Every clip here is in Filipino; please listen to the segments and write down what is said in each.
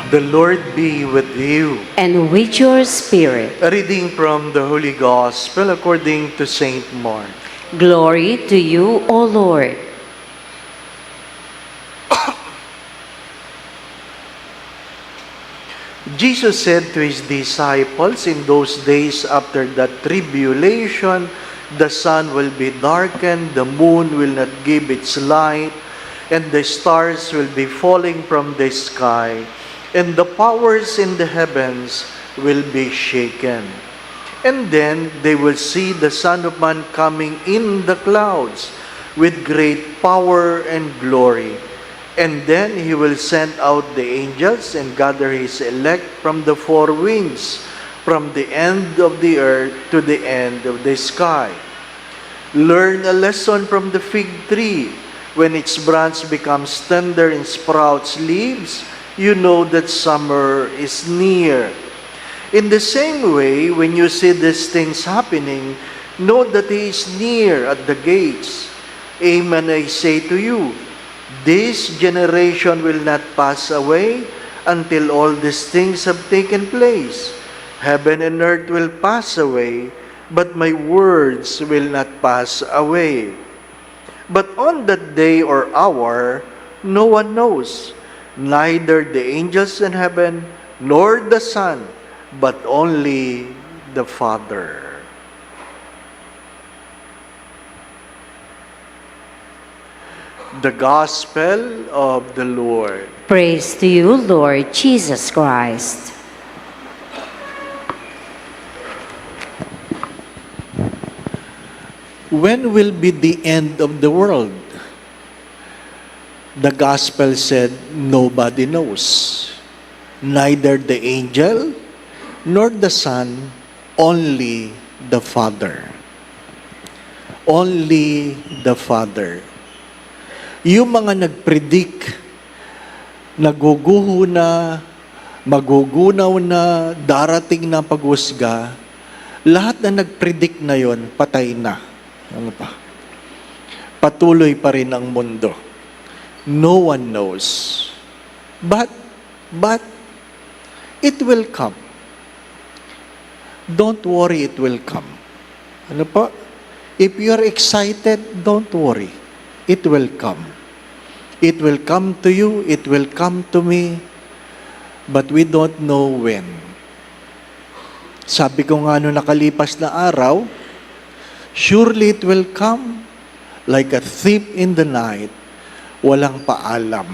The Lord be with you. And with your spirit. A reading from the Holy Gospel according to Saint Mark. Glory to you, O Lord. Jesus said to his disciples, in those days after the tribulation, the sun will be darkened, the moon will not give its light, and the stars will be falling from the sky, and the powers in the heavens will be shaken. And then they will see the Son of Man coming in the clouds with great power and glory. And then he will send out the angels and gather his elect from the four winds, from the end of the earth to the end of the sky. Learn a lesson from the fig tree. When its branch becomes tender and sprouts leaves, you know that summer is near. In the same way, when you see these things happening, know that he is near at the gates. Amen, I say to you, this generation will not pass away until all these things have taken place. Heaven and earth will pass away, but my words will not pass away. But on that day or hour, no one knows, neither the angels in heaven nor the Son, but only the Father. The Gospel of the Lord. Praise to you, Lord Jesus Christ. When will be the end of the world? The Gospel said, nobody knows. Neither the angel nor the Son, only the Father. Only the Father. Yung mga nag-predict, naguguho na, magugunaw na, darating na paghusga, lahat na nag-predict na yon, patay na. Ano pa? Patuloy pa rin ang mundo. No one knows. But, it will come. Don't worry, it will come. Ano pa? If you're excited, don't worry. It will come. It will come to you, it will come to me, but we don't know when. Sabi ko nga nung nakalipas na araw, surely it will come like a thief in the night, walang paalam.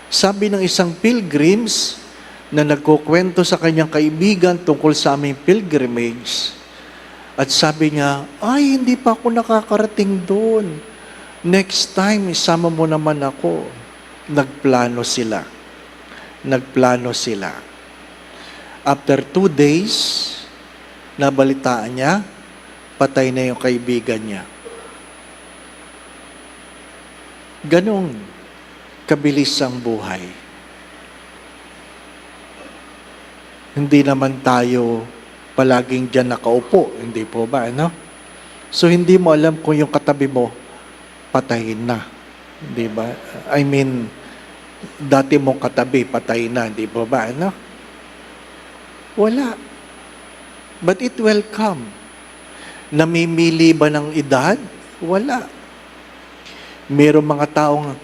Sabi ng isang pilgrims na nagkukwento sa kanyang kaibigan tungkol sa aming pilgrimage, at sabi niya, ay, hindi pa ako nakakarating doon. Next time, isama mo naman ako. Nagplano sila. After 2 days, nabalitaan niya, patay na yung kaibigan niya. Ganong kabilis ang buhay. Hindi naman tayo palaging dyan nakaupo, hindi po ba, ano? So, hindi mo alam kung yung katabi mo, patayin na. Di ba? I mean, dati mong katabi, patay na, di po ba, ano? Wala. But it will come. Namimili ba ng edad? Wala. Merong mga taong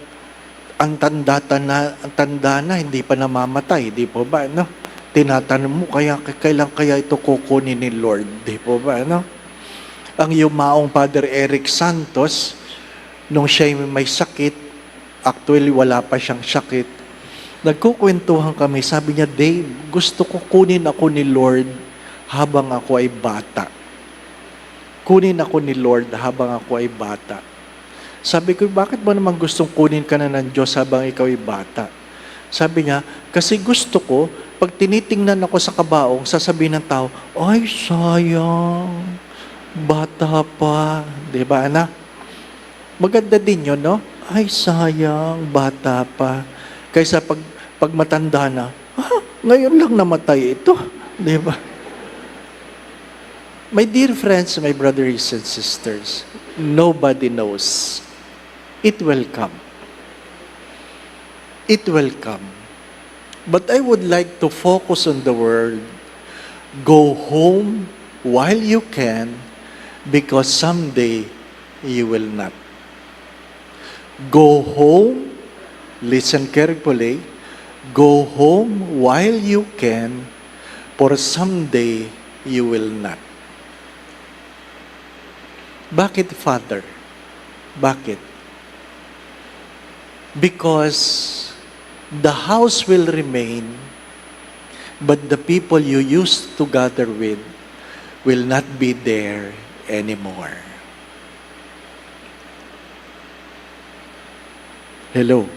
ang tanda na, hindi pa namamatay, di po ba, ano? Tinatanong mo, kailan kaya ito kukunin ni Lord? Di po ba, ano? Ang yumaong Father Eric Santos, nung siya may sakit, actually wala pa siyang sakit, nagkukwentuhan kami, sabi niya, Dave, gusto ko kunin ako ni Lord habang ako ay bata. Kunin ako ni Lord habang ako ay bata. Sabi ko, bakit mo naman gustong kunin ka na ng Diyos habang ikaw ay bata? Sabi niya, kasi gusto ko, pag tinitingnan ako sa kabaong, sasabihin ng tao, ay, sayang, bata pa. Diba, anak? Maganda din yun, no? Ay, sayang, bata pa. Kaysa pag matanda na, ngayon lang namatay ito. Di ba? My dear friends, my brothers and sisters, nobody knows. It will come. It will come. But I would like to focus on the word, go home while you can, because someday you will not. Go home, listen carefully, go home while you can, for someday you will not. Bakit, Father? Bakit? Because the house will remain, but the people you used to gather with will not be there anymore. Hello?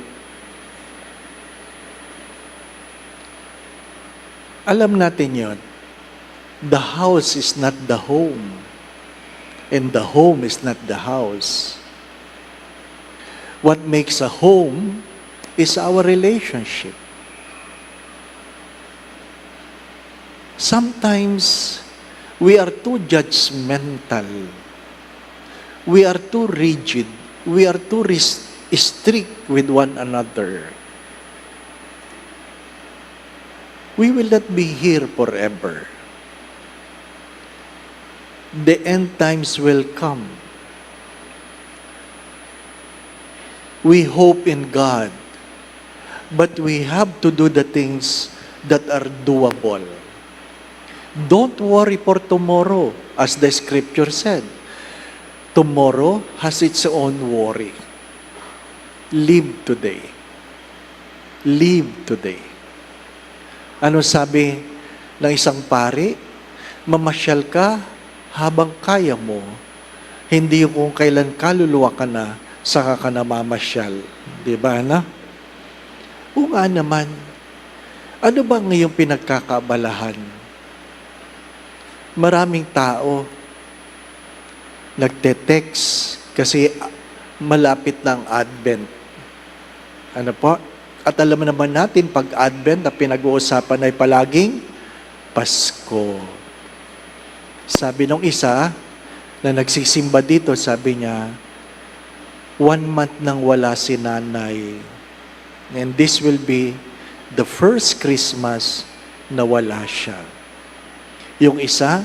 Alam natin yon. The house is not the home, and the home is not the house. What makes a home is our relationship. Sometimes, we are too judgmental. We are too rigid. We are too strict with one another. We will not be here forever. The end times will come. We hope in God, but we have to do the things that are doable. Don't worry for tomorrow, as the scripture said. Tomorrow has its own worry. Live today. Live today. Ano sabi ng isang pari? Mamasyal ka habang kaya mo. Hindi yung kung kailan kaluluwa ka na, saka ka na mamasyal. Diba na? O nga naman, ano ba ngayong pinagkakaabalahan? Maraming tao nagte-text kasi malapit na ang Advent. Ano po? At alam naman natin, pag Advent, na pinag-uusapan ay palaging Pasko. Sabi nung isa na nagsisimba dito, sabi niya, 1 month nang wala si nanay. And this will be the first Christmas na wala siya. Yung isa,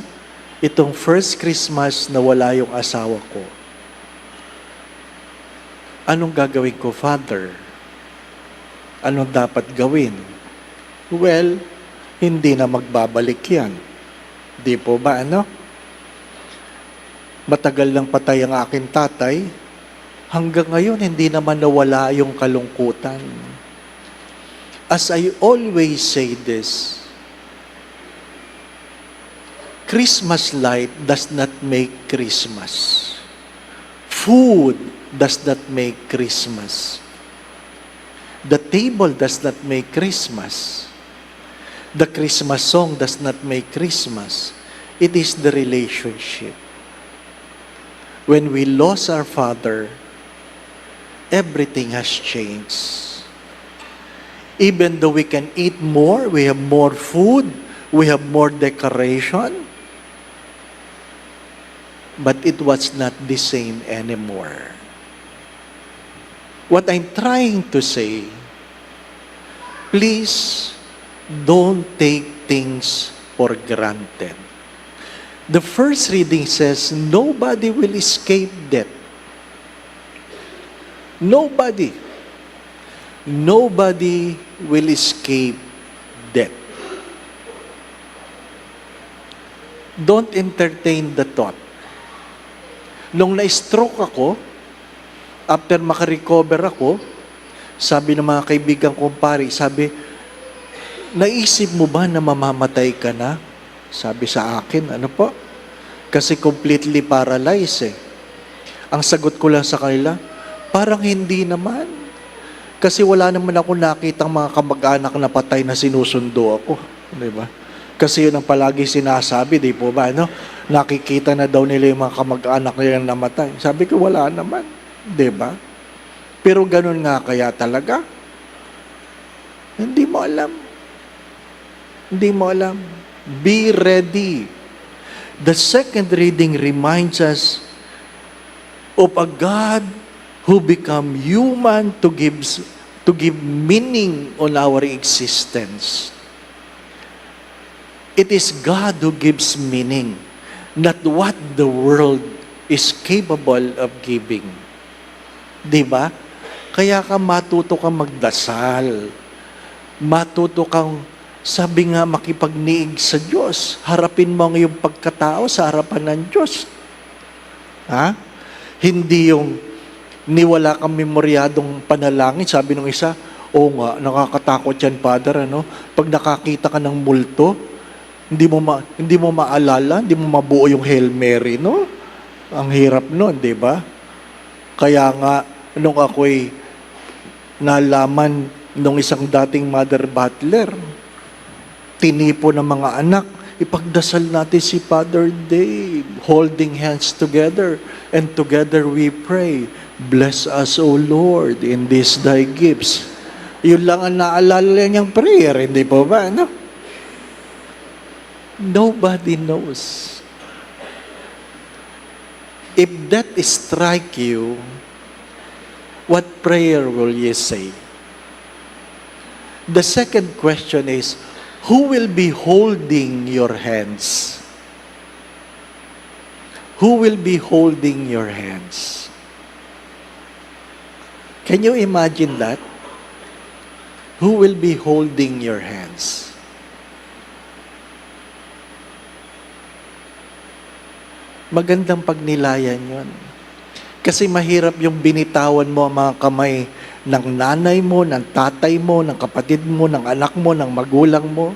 itong first Christmas na wala yung asawa ko. Anong gagawin ko, Father? Anong dapat gawin? Well, hindi na magbabalik yan. Di po ba, ano? Matagal lang patay ang aking tatay. Hanggang ngayon, hindi naman nawala yung kalungkutan. As I always say this, Christmas light does not make Christmas. Food does not make Christmas. The table does not make Christmas. The Christmas song does not make Christmas. It is the relationship. When we lost our father, everything has changed. Even though we can eat more, we have more food, we have more decoration, but it was not the same anymore. What I'm trying to say, please don't take things for granted. The first reading says, nobody will escape death. Nobody. Nobody will escape death. Don't entertain the thought. Nung na-stroke ako, after makarecover ako, sabi ng mga kaibigan kong pari, sabi, naisip mo ba na mamamatay ka na? Sabi sa akin, ano po? Kasi completely paralyzed eh. Ang sagot ko lang sa kanila, parang hindi naman. Kasi wala naman ako nakitang mga kamag-anak na patay na sinusundo ako. Di ba? Kasi yun ang palagi sinasabi, di po ba? No? Nakikita na daw nila yung mga kamag-anak nila na namatay. Sabi ko, wala naman. Di ba? Pero ganun nga kaya talaga? Hindi mo alam. Hindi mo alam. Be ready. The second reading reminds us of a God who became human to give meaning on our existence. It is God who gives meaning, not what the world is capable of giving. Di ba? Kaya ka matuto kang magdasal. Matuto kang, sabi nga, makipagniig sa Diyos. Harapin mo ang iyong pagkatao sa harapan ng Diyos. Ha? Hindi yung niwala kang memoryadong panalangin. Sabi nung isa, oo nga, nakakatakot yan, Father, ano? Pag nakakita ka ng multo, hindi mo maalala, hindi mo mabuo yung Hail Mary, no? Ang hirap nun, di ba? Kaya nga, nung ako'y nalaman nung isang dating mother butler, tinipo ng mga anak, ipagdasal natin si Father Dave, holding hands together, and together we pray, bless us, O Lord, in these thy gifts. Yun lang ang naalala niyang prayer, hindi po ba? No? Nobody knows. If that strike you, what prayer will you say? The second question is, who will be holding your hands? Who will be holding your hands? Can you imagine that? Who will be holding your hands? Magandang pagnilayan yun. Kasi mahirap yung binitawan mo ang mga kamay ng nanay mo, ng tatay mo, ng kapatid mo, ng anak mo, ng magulang mo.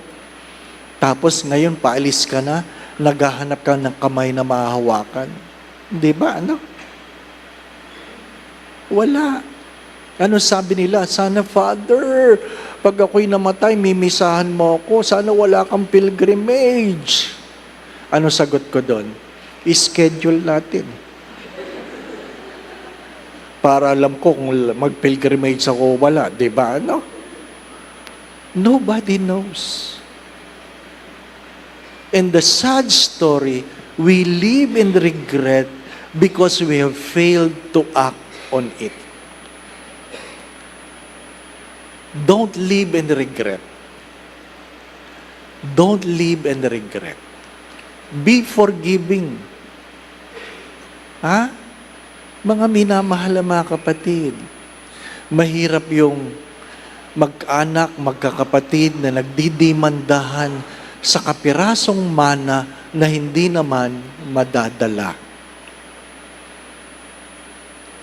Tapos ngayon, paalis ka na, naghahanap ka ng kamay na mahahawakan. Di ba? Ano? Wala. Ano sabi nila? Sana, Father, pag ako'y namatay, mimisahan mo ako. Sana wala kang pilgrimage. Ano sagot ko doon? I-schedule natin. Para alam ko kung mag-pilgrimage ako o wala. Di ba? Ano? Nobody knows. And the sad story, we live in regret because we have failed to act on it. Don't live in regret. Don't live in regret. Be forgiving. Ha? Mga minamahal na mga kapatid, mahirap yung mag-anak, magkakapatid na nagdidimandahan sa kapirasong mana na hindi naman madadala.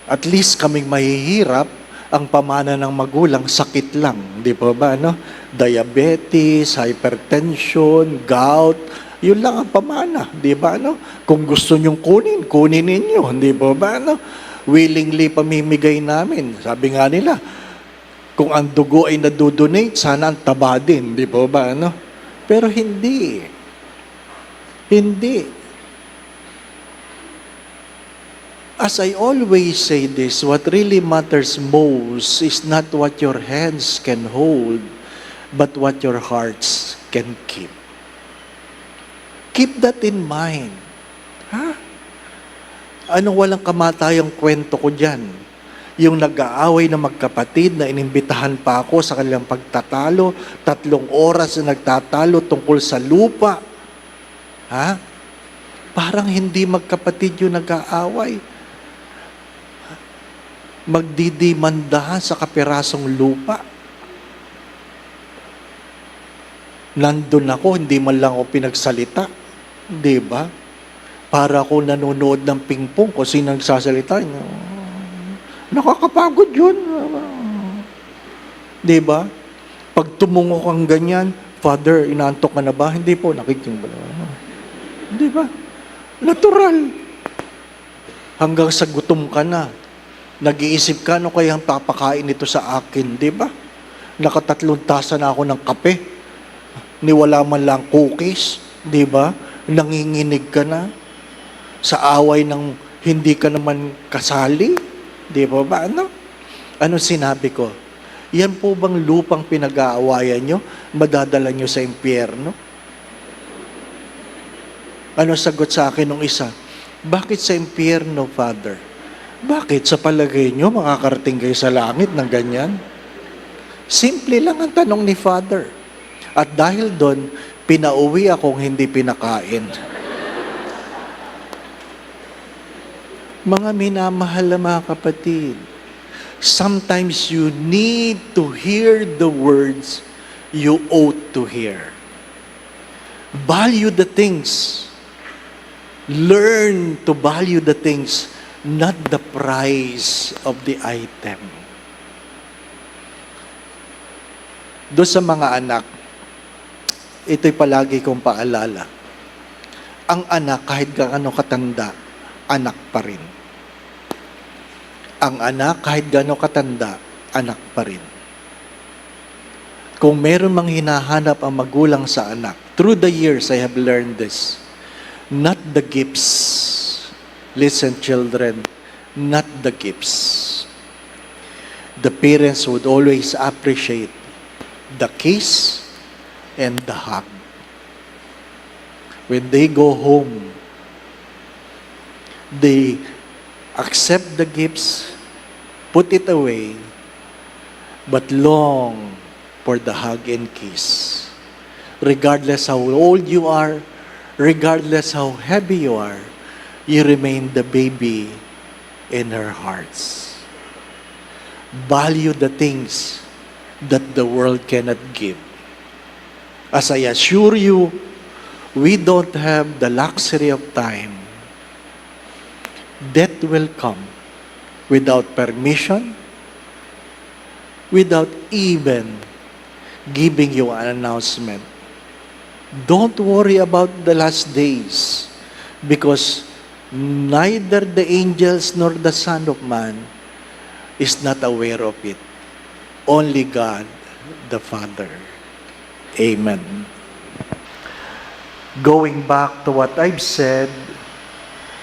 At least kaming mahihirap, ang pamana ng magulang, sakit lang. Di ba ba, no? Diabetes, hypertension, gout, yun lang ang pamana. Di ba, no? Kung gusto nyong kunin ninyo. Di ba ba, no? Willingly pamimigay namin. Sabi nga nila, kung ang dugo ay nadodonate, sana ang taba din. Di ba ba, no? Pero hindi. Hindi. As I always say this, what really matters most is not what your hands can hold, but what your hearts can keep. Keep that in mind. Ha? Ano walang kamatayang kwento ko dyan? Yung nag-aaway na magkapatid na inimbitahan pa ako sa kanilang pagtatalo, 3 oras na nagtatalo tungkol sa lupa. Ha? Parang hindi magkapatid yung nag-aaway. Magdidimandahan sa kapirasong lupa. Nandun ako, hindi man lang ako pinagsalita. Di ba? Para ako nanonood ng pingpong kung sino nagsasalita. Nakakapagod yun. Di ba? Pag tumungo kang ganyan, Father, inaantok ka na ba? Hindi po, nakiking ba? Di ba? Natural. Hanggang sa gutom ka na. Nag-iisip ka, ano kayang papakain ito sa akin, di ba? 3 tasa na ako ng kape. Niwala man lang cookies, di ba? Nanginginig ka na. Sa away ng hindi ka naman kasali, di ba ba? Ano? Ano sinabi ko? Yan po bang lupang pinag-aawayan nyo? Madadala nyo sa impyerno? Ano sagot sa akin nung isa? Bakit sa impyerno, Father? Bakit? Sa palagay nyo, makakarating kayo sa langit ng ganyan? Simple lang ang tanong ni Father. At dahil doon, pinauwi akong hindi pinakain. Mga minamahal na mga kapatid, sometimes you need to hear the words you ought to hear. Value the things. Learn to value the things, not the price of the item. Doon sa mga anak, ito'y palagi kong paalala. Ang anak, kahit gaano katanda, anak pa rin. Ang anak, kahit gaano katanda, anak pa rin. Kung meron mang hinahanap ang magulang sa anak, through the years I have learned this. Not the gifts. Listen, children, not the gifts. The parents would always appreciate the kiss and the hug. When they go home, they accept the gifts, put it away, but long for the hug and kiss. Regardless how old you are, regardless how heavy you are, you remain the baby in her hearts. Value the things that the world cannot give. As I assure you, we don't have the luxury of time. Death will come without permission, without even giving you an announcement. Don't worry about the last days, because neither the angels nor the Son of Man is not aware of it. Only God, the Father. Amen. Going back to what I've said,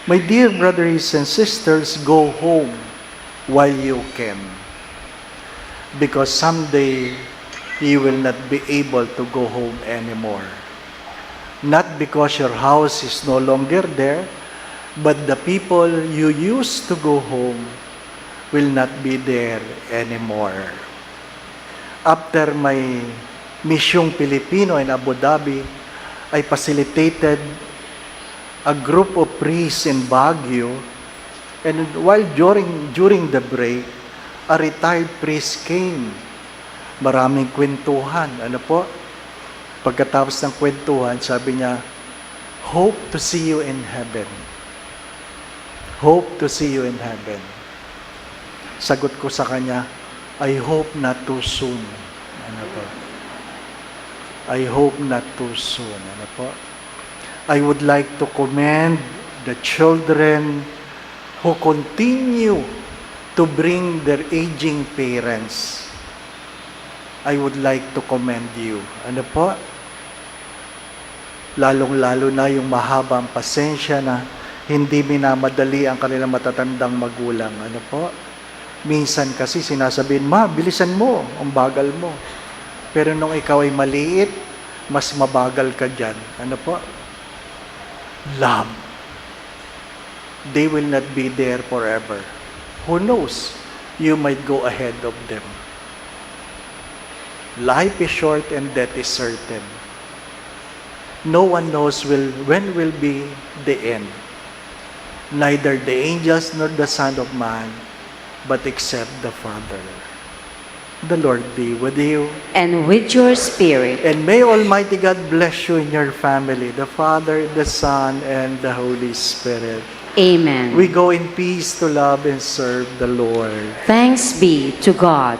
my dear brothers and sisters, go home while you can. Because someday, you will not be able to go home anymore. Not because your house is no longer there, but the people you used to go home will not be there anymore. After my Misyong Pilipino in Abu Dhabi, I facilitated a group of priests in Baguio, and while during the break, a retired priest came. Maraming kwentuhan. Ano po? Pagkatapos ng kwentuhan, sabi niya, hope to see you in heaven. Hope to see you in heaven. Sagot ko sa kanya, I hope not too soon. Ano po? I hope not too soon. Ano po? I would like to commend the children who continue to bring their aging parents. I would like to commend you. Ano po? Lalong-lalo na yung mahabang pasensya na hindi minamadali ang kanilang matatandang magulang. Ano po? Minsan kasi sinasabihin, ma, bilisan mo, ang bagal mo. Pero nung ikaw ay maliit, mas mabagal ka dyan. Ano po? Love. They will not be there forever. Who knows? You might go ahead of them. Life is short and death is certain. No one knows when will be the end. Neither the angels nor the Son of Man, but except the Father. The Lord be with you. And with your spirit. And may Almighty God bless you and your family, the Father, the Son, and the Holy Spirit. Amen. We go in peace to love and serve the Lord. Thanks be to God.